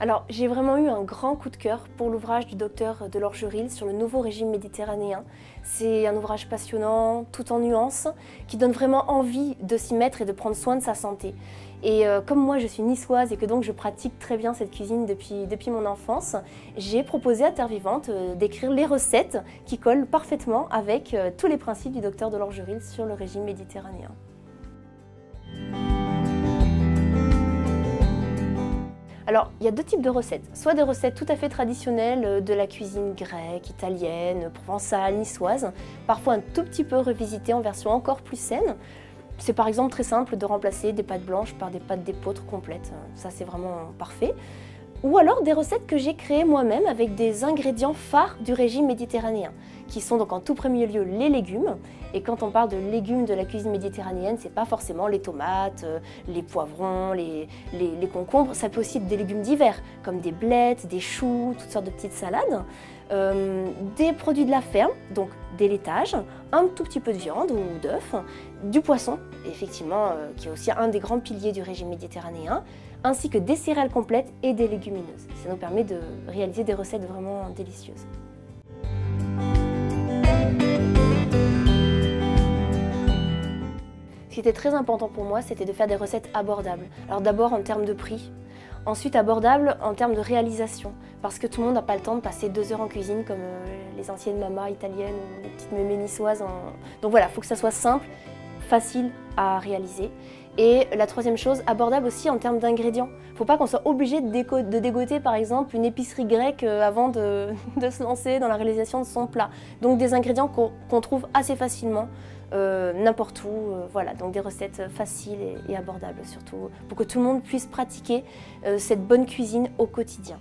Alors, j'ai vraiment eu un grand coup de cœur pour l'ouvrage du docteur Delorgeril sur le nouveau régime méditerranéen. C'est un ouvrage passionnant, tout en nuances, qui donne vraiment envie de s'y mettre et de prendre soin de sa santé. Et comme moi je suis niçoise et que donc je pratique très bien cette cuisine depuis mon enfance, j'ai proposé à Terre Vivante d'écrire les recettes qui collent parfaitement avec tous les principes du docteur Delorgeril sur le régime méditerranéen. Alors, il y a deux types de recettes. Soit des recettes tout à fait traditionnelles de la cuisine grecque, italienne, provençale, niçoise, parfois un tout petit peu revisitées en version encore plus saine. C'est par exemple très simple de remplacer des pâtes blanches par des pâtes d'épeautre complètes. Ça, c'est vraiment parfait. Ou alors des recettes que j'ai créées moi-même avec des ingrédients phares du régime méditerranéen, qui sont donc en tout premier lieu les légumes. Et quand on parle de légumes de la cuisine méditerranéenne, c'est pas forcément les tomates, les poivrons, les concombres, ça peut aussi être des légumes divers, comme des blettes, des choux, toutes sortes de petites salades. Des produits de la ferme, donc des laitages, un tout petit peu de viande ou d'œufs, du poisson, effectivement, qui est aussi un des grands piliers du régime méditerranéen, ainsi que des céréales complètes et des légumineuses. Ça nous permet de réaliser des recettes vraiment délicieuses. Ce qui était très important pour moi, c'était de faire des recettes abordables. Alors d'abord en termes de prix, ensuite abordable en termes de réalisation, parce que tout le monde n'a pas le temps de passer 2 heures en cuisine comme les anciennes mamas italiennes ou les petites mémés niçoises. Donc voilà, il faut que ça soit simple, facile à réaliser. Et la troisième chose, abordable aussi en termes d'ingrédients. Il ne faut pas qu'on soit obligé de dégoter par exemple une épicerie grecque avant de se lancer dans la réalisation de son plat. Donc des ingrédients qu'on trouve assez facilement, n'importe où. Voilà, donc des recettes faciles et abordables surtout, pour que tout le monde puisse pratiquer cette bonne cuisine au quotidien.